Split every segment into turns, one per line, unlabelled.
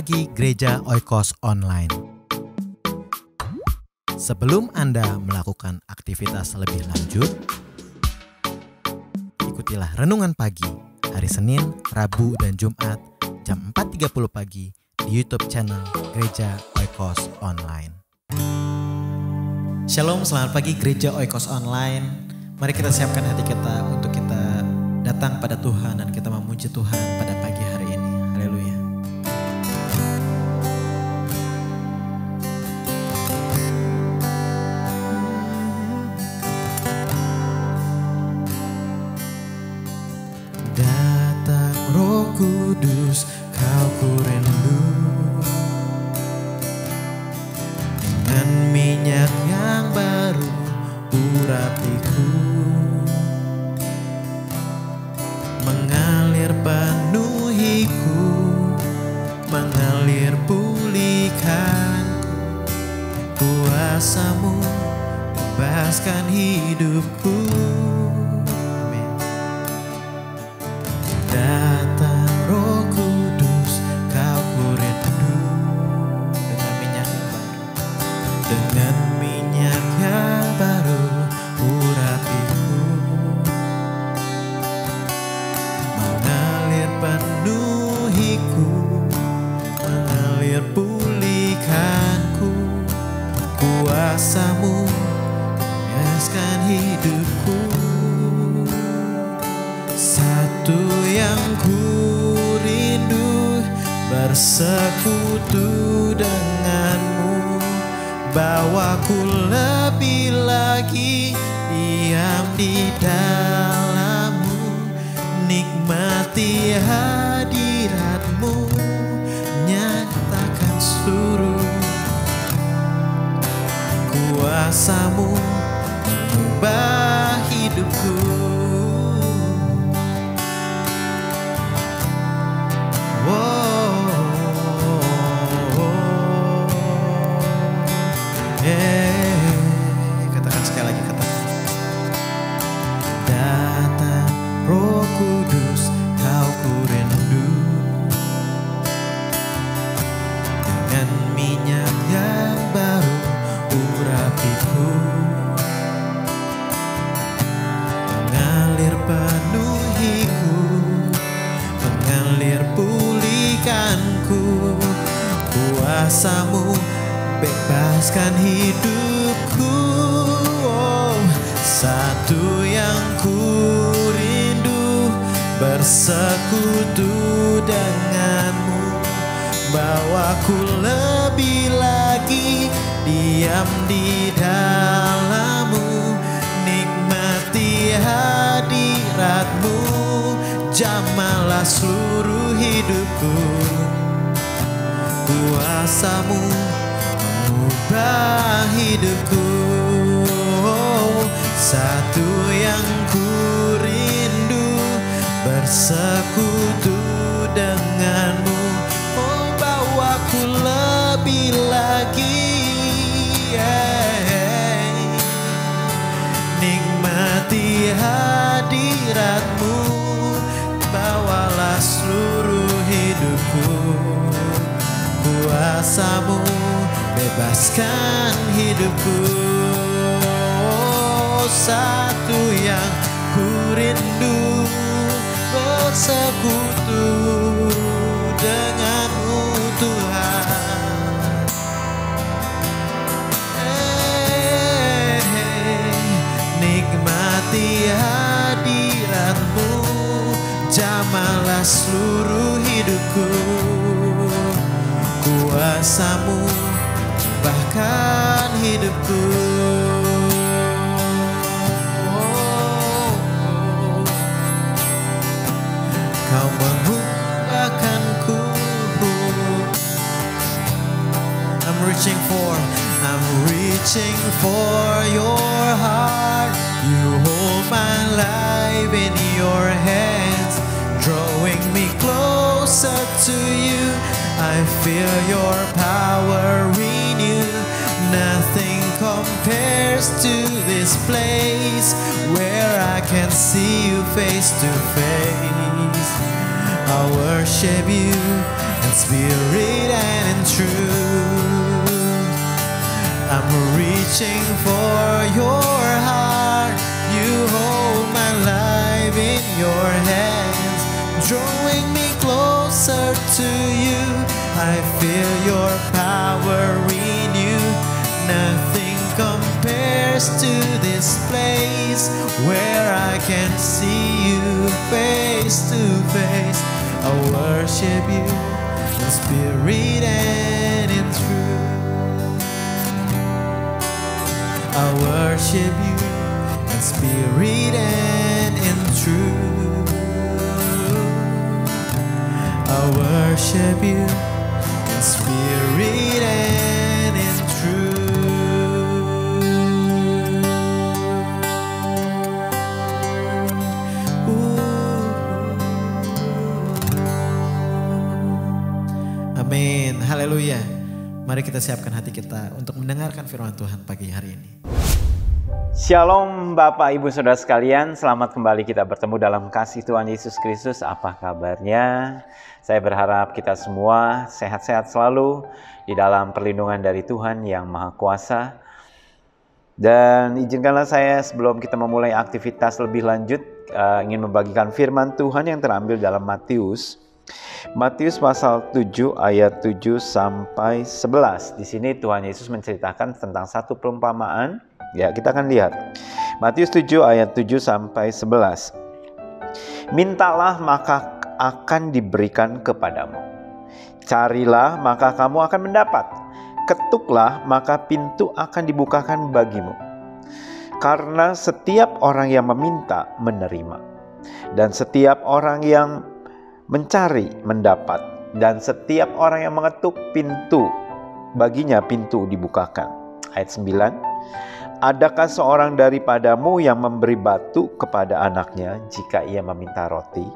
Pagi Gereja Oikos Online. Sebelum Anda melakukan aktivitas lebih lanjut, ikutilah Renungan Pagi hari Senin, Rabu, dan Jumat jam 4.30 pagi di YouTube channel Gereja Oikos Online. Shalom, selamat pagi Gereja Oikos Online. Mari kita siapkan hati kita untuk kita datang pada Tuhan dan kita memuji Tuhan pada pagi hari ini. Haleluya. Datang Roh Kudus, kau ku rindu, dengan minyak yang baru urapiku, mengalir penuhiku, mengalir pulihkanku, kuasa-Mu bebaskan hidupku. Amin. Datang Roh Kudus, kau ku rindu, dengan minyak yang baru, dengan minyak yang baru urapiku, mengalir penuhiku, mengalir pulihkanku, kuasa-Mu bebaskan hidupku. Satu yang ku rindu, bersekutu denganmu, bawaku lebih lagi diam di dalam-Mu, nikmati hadirat-Mu, nyatakan seluruh kuasa-Mu mengubah hidupku. Katakan sekali lagi, katakan. Datang Roh Kudus, kau ku rindu, dengan minyak yang baru urapiku, mengalir penuhiku, mengalir pulihkanku, kuasa-Mu bebaskan hidupku. Oh, satu yang ku rindu, bersekutu denganmu, bawaku lebih lagi diam di dalam-Mu, nikmati hadirat-Mu, jamahlah seluruh hidupku, kuasa-Mu mengubah hidupku. Oh, satu yang ku rindu, bersekutu denganmu, oh bawaku lebih lagi, nikmati hadirat-Mu, bawalah seluruh hidupku, kuasa-Mu bebaskan hidupku. Oh, satu yang ku rindu, bersekutu denganmu Tuhan. Nikmati hadirat-Mu, jamahlah seluruh hidupku, kuasa-Mu bahkan hidupku. Kau mengubahkanku. I'm reaching for your heart. You hold my life in your hands, drawing me closer to you. I feel your power renew. Nothing compares to this place where I can see you face to face. I worship you in spirit and in truth. I'm reaching for your heart. You hold my life in your hands, drawing me closer to you. I feel your power in you. Nothing compares to this place where I can see you face to face. I worship you in spirit and in truth. I worship you in spirit and in truth. I worship you in spirit and in truth. Amin, haleluya. Mari kita siapkan hati kita untuk mendengarkan firman Tuhan pagi hari ini.
Shalom Bapak Ibu Saudara sekalian, selamat kembali kita bertemu dalam kasih Tuhan Yesus Kristus. Apa kabarnya? Saya berharap kita semua sehat-sehat selalu di dalam perlindungan dari Tuhan yang Maha Kuasa. Dan izinkanlah saya sebelum kita memulai aktivitas lebih lanjut, ingin membagikan firman Tuhan yang terambil dalam Matius pasal 7 ayat 7 sampai 11. Di sini Tuhan Yesus menceritakan tentang satu perumpamaan. Ya, kita akan lihat. Matius 7 ayat 7 sampai 11. Mintalah maka akan diberikan kepadamu. Carilah maka kamu akan mendapat. Ketuklah maka pintu akan dibukakan bagimu. Karena setiap orang yang meminta menerima. Dan setiap orang yang mencari mendapat. Dan setiap orang yang mengetuk pintu, baginya pintu dibukakan. Ayat 9. Adakah seorang daripadamu yang memberi batu kepada anaknya jika ia meminta roti?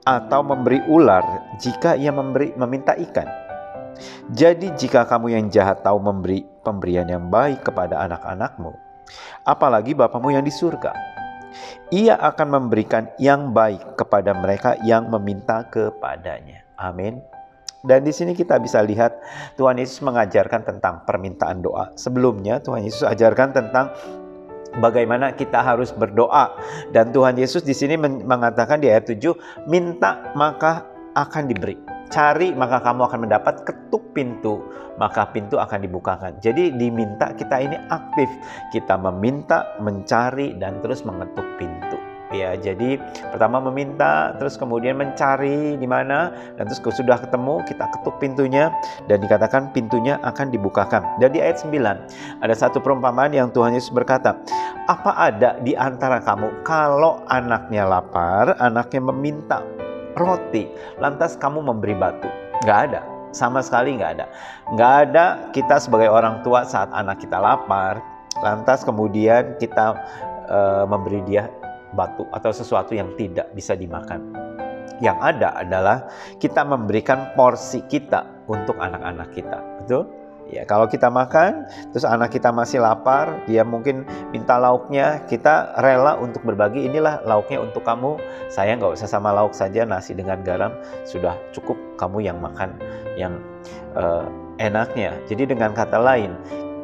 Atau memberi ular jika ia meminta ikan? Jadi jika kamu yang jahat tahu memberi pemberian yang baik kepada anak-anakmu, apalagi Bapamu yang di surga, Ia akan memberikan yang baik kepada mereka yang meminta kepadanya. Amin. Dan di sini kita bisa lihat Tuhan Yesus mengajarkan tentang permintaan doa. Sebelumnya Tuhan Yesus ajarkan tentang bagaimana kita harus berdoa. Dan Tuhan Yesus di sini mengatakan di ayat 7, minta maka akan diberi. Cari maka kamu akan mendapat, ketuk pintu maka pintu akan dibukakan. Jadi diminta kita ini aktif. Kita meminta, mencari, dan terus mengetuk pintu. Ya, jadi pertama meminta, terus kemudian mencari di mana, dan terus sudah ketemu kita ketuk pintunya, dan dikatakan pintunya akan dibukakan. Dan di ayat 9 ada satu perumpamaan yang Tuhan Yesus berkata, apa ada di antara kamu kalau anaknya lapar, anaknya meminta roti, lantas kamu memberi batu? Nggak ada, sama sekali nggak ada. Nggak ada kita sebagai orang tua saat anak kita lapar, lantas kemudian kita memberi dia batu atau sesuatu yang tidak bisa dimakan. Yang ada adalah kita memberikan porsi kita untuk anak-anak kita. Betul? Ya, kalau kita makan, terus anak kita masih lapar, dia mungkin minta lauknya, kita rela untuk berbagi, inilah lauknya untuk kamu, saya nggak usah sama lauk saja, nasi dengan garam, sudah cukup kamu yang makan yang enaknya. Jadi dengan kata lain,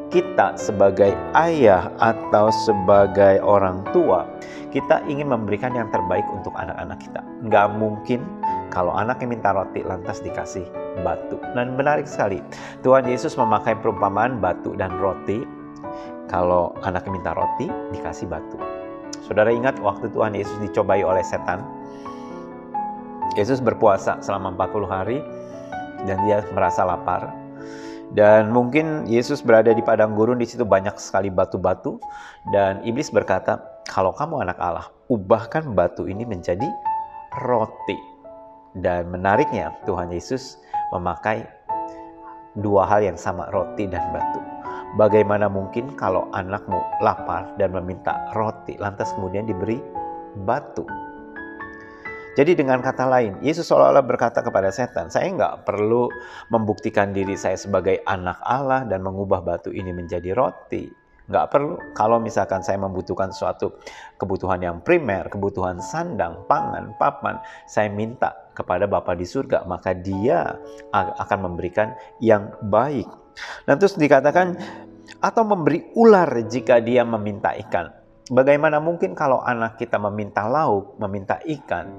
kita sebagai ayah atau sebagai orang tua, kita ingin memberikan yang terbaik untuk anak-anak kita. Nggak mungkin kalau anaknya minta roti lantas dikasih batu. Dan menarik sekali, Tuhan Yesus memakai perumpamaan batu dan roti. Kalau anaknya minta roti, dikasih batu. Saudara ingat waktu Tuhan Yesus dicobai oleh setan? Yesus berpuasa selama 40 hari dan dia merasa lapar. Dan mungkin Yesus berada di padang gurun, di situ banyak sekali batu-batu, dan iblis berkata, kalau kamu anak Allah, ubahkan batu ini menjadi roti. Dan menariknya Tuhan Yesus memakai dua hal yang sama, roti dan batu. Bagaimana mungkin kalau anakmu lapar dan meminta roti, lantas kemudian diberi batu? Jadi dengan kata lain, Yesus seolah-olah berkata kepada setan, saya nggak perlu membuktikan diri saya sebagai anak Allah dan mengubah batu ini menjadi roti. Nggak perlu. Kalau misalkan saya membutuhkan suatu kebutuhan yang primer, kebutuhan sandang, pangan, papan, saya minta kepada Bapa di surga, maka Dia akan memberikan yang baik. Dan terus dikatakan, atau memberi ular jika dia meminta ikan. Bagaimana mungkin kalau anak kita meminta lauk, meminta ikan,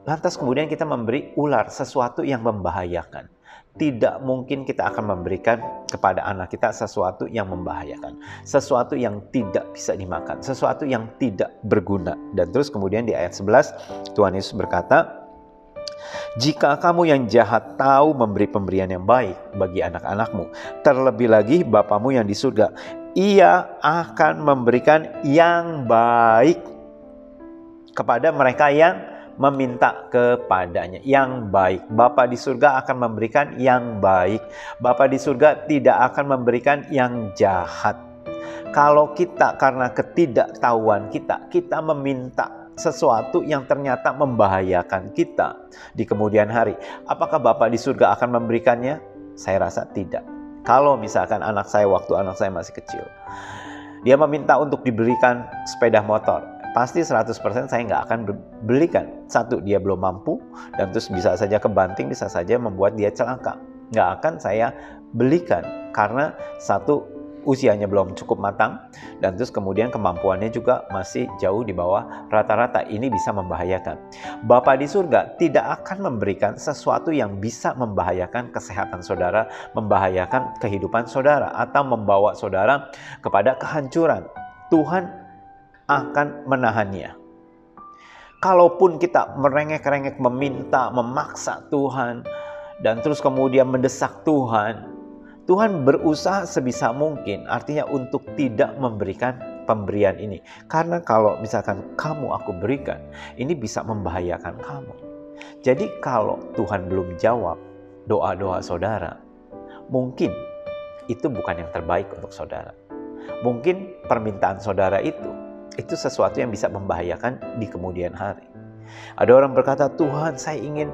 lantas kemudian kita memberi ular, sesuatu yang membahayakan. Tidak mungkin kita akan memberikan kepada anak kita sesuatu yang membahayakan, sesuatu yang tidak bisa dimakan, sesuatu yang tidak berguna. Dan terus kemudian di ayat 11 Tuhan Yesus berkata, jika kamu yang jahat tahu memberi pemberian yang baik bagi anak-anakmu, terlebih lagi Bapamu yang di surga, Ia akan memberikan yang baik kepada mereka yang meminta kepadanya. Yang baik. Bapa di surga akan memberikan yang baik. Bapa di surga tidak akan memberikan yang jahat. Kalau kita karena ketidaktahuan kita meminta sesuatu yang ternyata membahayakan kita di kemudian hari, apakah Bapa di surga akan memberikannya? Saya rasa tidak. Kalau misalkan anak saya waktu anak saya masih kecil, dia meminta untuk diberikan sepeda motor, pasti 100% saya nggak akan belikan. Satu, dia belum mampu, dan terus bisa saja kebanting, bisa saja membuat dia celaka. Nggak akan saya belikan, karena satu, usianya belum cukup matang, dan terus kemudian kemampuannya juga masih jauh di bawah rata-rata. Ini bisa membahayakan. Bapa di surga tidak akan memberikan sesuatu yang bisa membahayakan kesehatan saudara, membahayakan kehidupan saudara, atau membawa saudara kepada kehancuran. Tuhan akan menahannya. Kalaupun kita merengek-rengek meminta, memaksa Tuhan, dan terus kemudian mendesak Tuhan, Tuhan berusaha sebisa mungkin, artinya untuk tidak memberikan pemberian ini. Karena kalau misalkan kamu aku berikan, ini bisa membahayakan kamu. Jadi kalau Tuhan belum jawab doa-doa saudara, mungkin itu bukan yang terbaik untuk saudara. Mungkin permintaan saudara itu sesuatu yang bisa membahayakan di kemudian hari. Ada orang berkata, Tuhan saya ingin,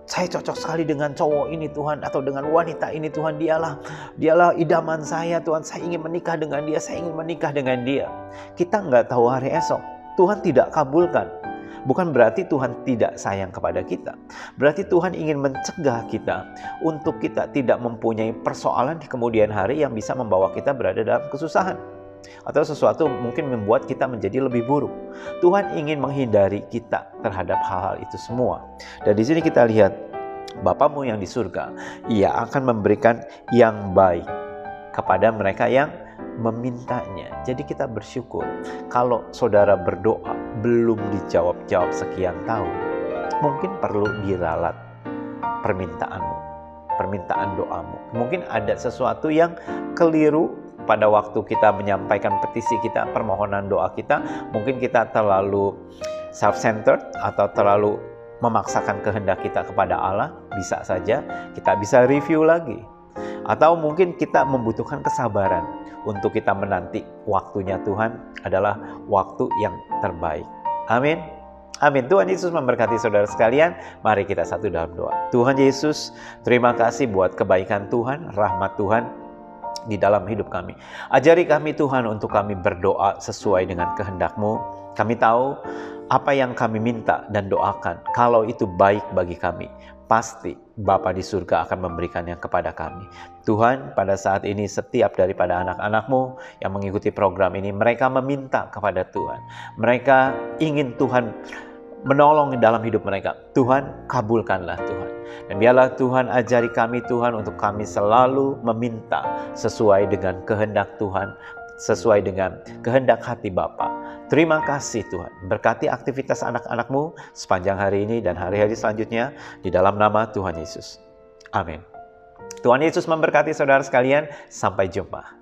saya cocok sekali dengan cowok ini Tuhan, atau dengan wanita ini Tuhan, dialah idaman saya Tuhan, saya ingin menikah dengan dia, saya ingin menikah dengan dia. Kita nggak tahu hari esok, Tuhan tidak kabulkan. Bukan berarti Tuhan tidak sayang kepada kita. Berarti Tuhan ingin mencegah kita untuk kita tidak mempunyai persoalan di kemudian hari yang bisa membawa kita berada dalam kesusahan, atau sesuatu mungkin membuat kita menjadi lebih buruk. Tuhan ingin menghindari kita terhadap hal-hal itu semua. Dan di sini kita lihat, Bapamu yang di surga, Ia akan memberikan yang baik kepada mereka yang memintanya. Jadi kita bersyukur kalau saudara berdoa belum dijawab-jawab sekian tahun, mungkin perlu diralat permintaanmu, permintaan doamu. Mungkin ada sesuatu yang keliru pada waktu kita menyampaikan petisi kita, permohonan doa kita. Mungkin kita terlalu self-centered atau terlalu memaksakan kehendak kita kepada Allah. Bisa saja kita bisa review lagi. Atau mungkin kita membutuhkan kesabaran untuk kita menanti waktunya Tuhan adalah waktu yang terbaik. Amin. Amin. Tuhan Yesus memberkati saudara sekalian. Mari kita satu dalam doa. Tuhan Yesus, terima kasih buat kebaikan Tuhan, rahmat Tuhan di dalam hidup kami. Ajari kami Tuhan untuk kami berdoa sesuai dengan kehendak-Mu. Kami tahu apa yang kami minta dan doakan, kalau itu baik bagi kami, pasti Bapa di surga akan memberikannya kepada kami. Tuhan, pada saat ini setiap daripada anak-anak-Mu yang mengikuti program ini, mereka meminta kepada Tuhan. Mereka ingin Tuhan menolong dalam hidup mereka. Tuhan, kabulkanlah Tuhan. Dan biarlah Tuhan ajari kami Tuhan untuk kami selalu meminta sesuai dengan kehendak Tuhan, sesuai dengan kehendak hati Bapa. Terima kasih Tuhan. Berkati aktivitas anak-anak-Mu sepanjang hari ini dan hari-hari selanjutnya di dalam nama Tuhan Yesus. Amin. Tuhan Yesus memberkati saudara sekalian. Sampai jumpa.